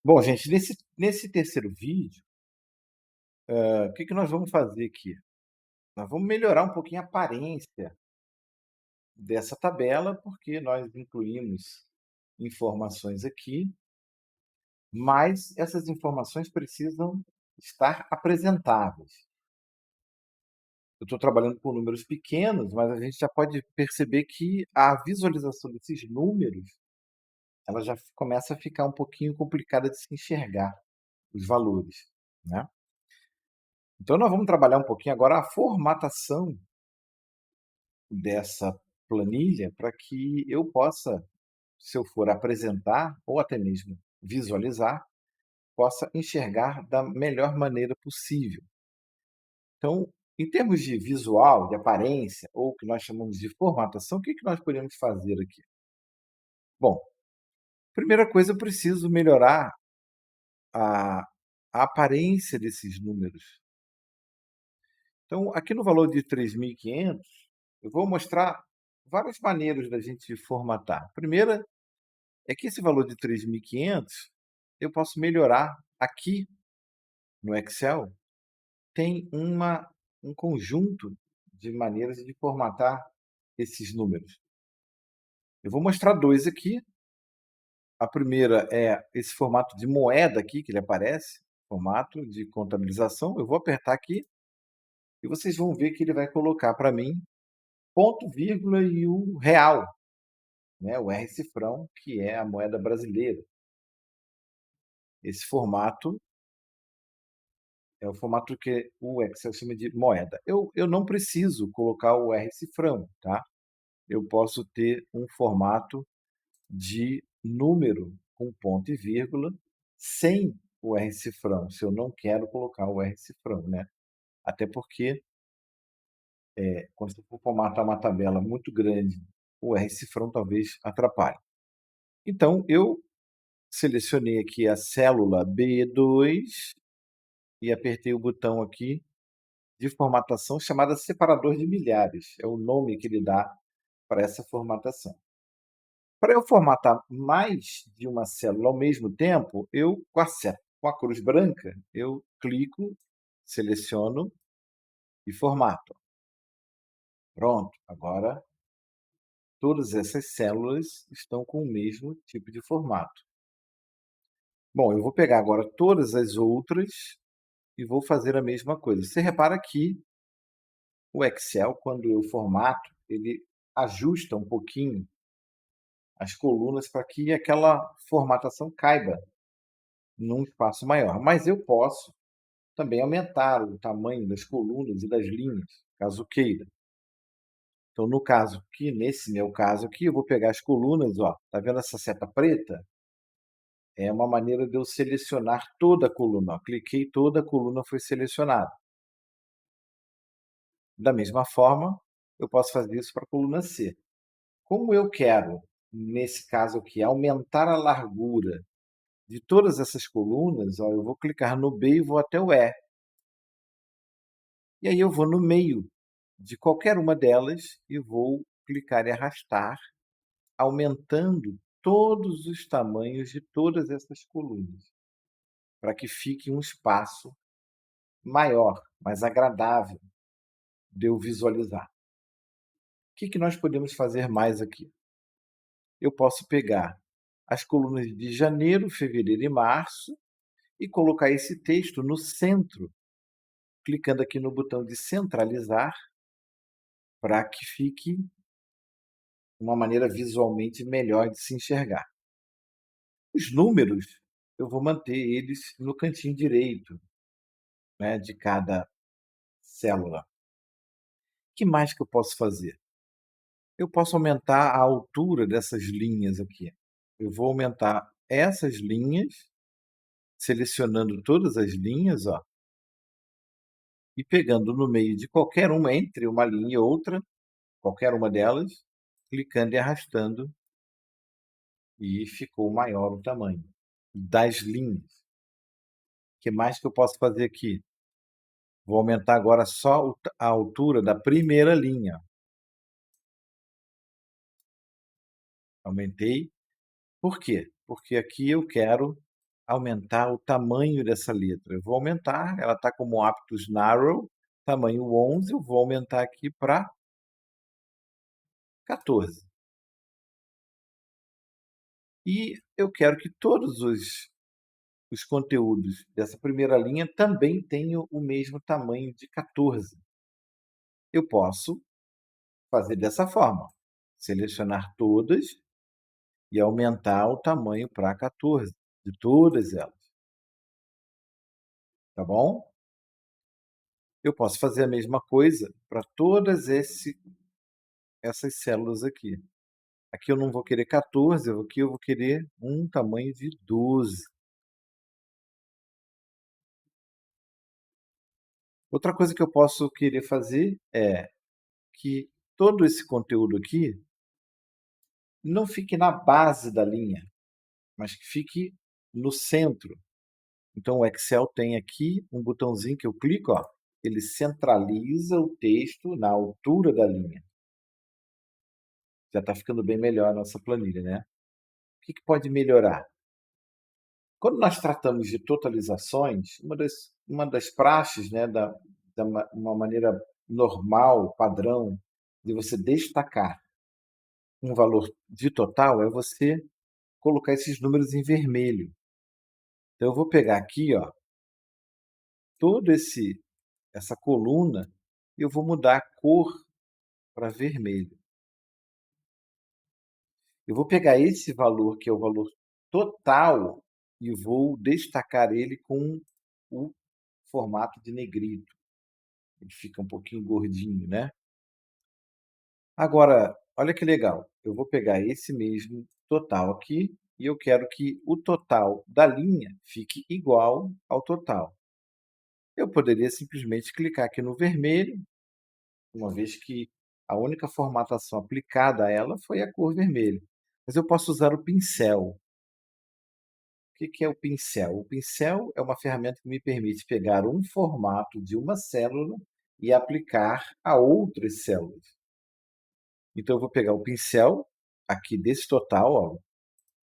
Bom, gente, nesse terceiro vídeo, o que que nós vamos fazer aqui? Nós vamos melhorar um pouquinho a aparência dessa tabela, porque nós incluímos informações aqui, mas essas informações precisam estar apresentáveis. Eu estou trabalhando com números pequenos, mas a gente já pode perceber que a visualização desses números, ela já começa a ficar um pouquinho complicada de se enxergar os valores, né. Então nós vamos trabalhar um pouquinho agora a formatação dessa planilha para que eu possa, se eu for apresentar ou até mesmo visualizar, possa enxergar da melhor maneira possível. Então, em termos de visual, de aparência, ou o que nós chamamos de formatação, o que que nós podemos fazer aqui? Bom, primeira coisa, eu preciso melhorar a, a aparência desses números. Então, aqui no valor de 3.500, eu vou mostrar várias maneiras da gente formatar. A primeira é que esse valor de 3.500 eu posso melhorar aqui no Excel, tem um conjunto de maneiras de formatar esses números. Eu vou mostrar 2 aqui. A primeira é esse formato de moeda aqui que ele aparece, formato de contabilização. Eu vou apertar aqui e vocês vão ver que ele vai colocar para mim ponto, vírgula e o real, né, o R cifrão, que é a moeda brasileira. Esse formato é o formato que o Excel chama de moeda. Eu não preciso colocar o R cifrão, tá? Eu posso ter um formato de número com ponto e vírgula, sem o R cifrão, se eu não quero colocar o R cifrão, né? Até porque, quando você for formatar uma tabela muito grande, o R cifrão talvez atrapalhe. Então, eu selecionei aqui a célula B2 e apertei o botão aqui de formatação chamada separador de milhares, é o nome que ele dá para essa formatação. Para eu formatar mais de uma célula ao mesmo tempo, eu com a cruz branca, eu clico, seleciono e formato. Pronto, agora todas essas células estão com o mesmo tipo de formato. Bom, eu vou pegar agora todas as outras e vou fazer a mesma coisa. Você repara que o Excel, quando eu formato, ele ajusta um pouquinho as colunas para que aquela formatação caiba num espaço maior. Mas eu posso também aumentar o tamanho das colunas e das linhas, caso queira. Então, no caso aqui, nesse meu caso aqui, eu vou pegar as colunas, ó, tá vendo essa seta preta? É uma maneira de eu selecionar toda a coluna, ó. Cliquei, toda a coluna foi selecionada. Da mesma forma, eu posso fazer isso para a coluna C. Como eu quero, nesse caso aqui, aumentar a largura de todas essas colunas, ó, eu vou clicar no B e vou até o E. E aí eu vou no meio de qualquer uma delas e vou clicar e arrastar, aumentando todos os tamanhos de todas essas colunas, para que fique um espaço maior, mais agradável de eu visualizar. O que que nós podemos fazer mais aqui? Eu posso pegar as colunas de janeiro, fevereiro e março e colocar esse texto no centro, clicando aqui no botão de centralizar, para que fique uma maneira visualmente melhor de se enxergar. Os números, eu vou manter eles no cantinho direito, né, de cada célula. O que mais que eu posso fazer? Eu posso aumentar a altura dessas linhas aqui. Eu vou aumentar essas linhas, selecionando todas as linhas, ó, e pegando no meio de qualquer uma, entre uma linha e outra, qualquer uma delas, clicando e arrastando, e ficou maior o tamanho das linhas. O que mais que eu posso fazer aqui? Vou aumentar agora só a altura da primeira linha. Aumentei. Por quê? Porque aqui eu quero aumentar o tamanho dessa letra. Eu vou aumentar, ela está como Aptus Narrow, tamanho 11, eu vou aumentar aqui para 14. E eu quero que todos os conteúdos dessa primeira linha também tenham o mesmo tamanho de 14. Eu posso fazer dessa forma, selecionar todas e aumentar o tamanho para 14, de todas elas, tá bom? Eu posso fazer a mesma coisa para todas essas células aqui. Aqui eu não vou querer 14, aqui eu vou querer um tamanho de 12. Outra coisa que eu posso querer fazer é que todo esse conteúdo aqui não fique na base da linha, mas que fique no centro. Então o Excel tem aqui um botãozinho que eu clico, ó, ele centraliza o texto na altura da linha. Já está ficando bem melhor a nossa planilha, né? O que pode melhorar? Quando nós tratamos de totalizações, uma das praxes, né, uma maneira normal, padrão, de você destacar um valor de total é você colocar esses números em vermelho. Então, eu vou pegar aqui, ó, todo essa coluna, e eu vou mudar a cor para vermelho. Eu vou pegar esse valor, que é o valor total, e vou destacar ele com o formato de negrito. Ele fica um pouquinho gordinho, né? Agora, olha que legal. Eu vou pegar esse mesmo total aqui e eu quero que o total da linha fique igual ao total. Eu poderia simplesmente clicar aqui no vermelho, uma vez que a única formatação aplicada a ela foi a cor vermelha. Mas eu posso usar o pincel. O que é o pincel? O pincel é uma ferramenta que me permite pegar um formato de uma célula e aplicar a outras células. Então, eu vou pegar o pincel aqui desse total, ó,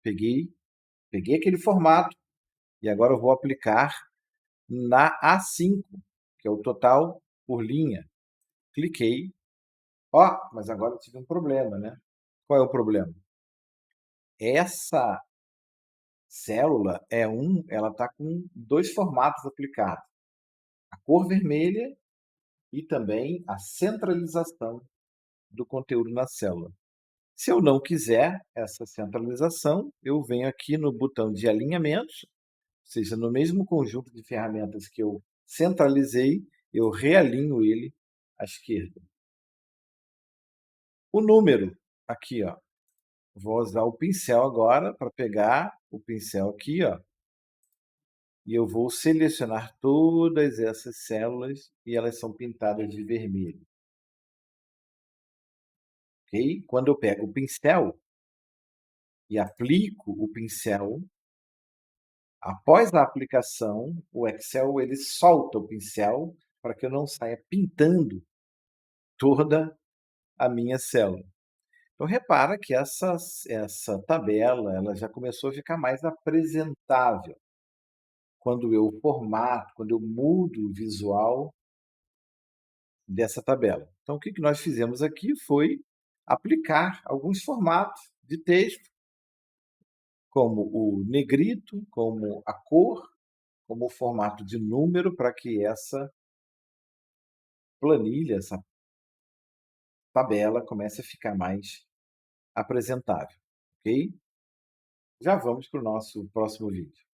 peguei aquele formato e agora eu vou aplicar na A5, que é o total por linha. Cliquei. Ó, mas agora eu tive um problema, né? Qual é o problema? Essa célula ela está com dois formatos aplicados: a cor vermelha e também a centralização do conteúdo na célula. Se eu não quiser essa centralização, eu venho aqui no botão de alinhamentos, ou seja, no mesmo conjunto de ferramentas que eu centralizei, eu realinho ele à esquerda. O número, aqui, ó, vou usar o pincel agora para pegar o pincel aqui, ó, e eu vou selecionar todas essas células e elas são pintadas de vermelho. Ok? Quando eu pego o pincel e aplico o pincel, após a aplicação, o Excel ele solta o pincel para que eu não saia pintando toda a minha célula. Então repara que essa tabela ela já começou a ficar mais apresentável quando eu formato, quando eu mudo o visual dessa tabela. Então o que nós fizemos aqui foi aplicar alguns formatos de texto, como o negrito, como a cor, como o formato de número, para que essa planilha, essa tabela comece a ficar mais apresentável, ok? Já vamos para o nosso próximo vídeo.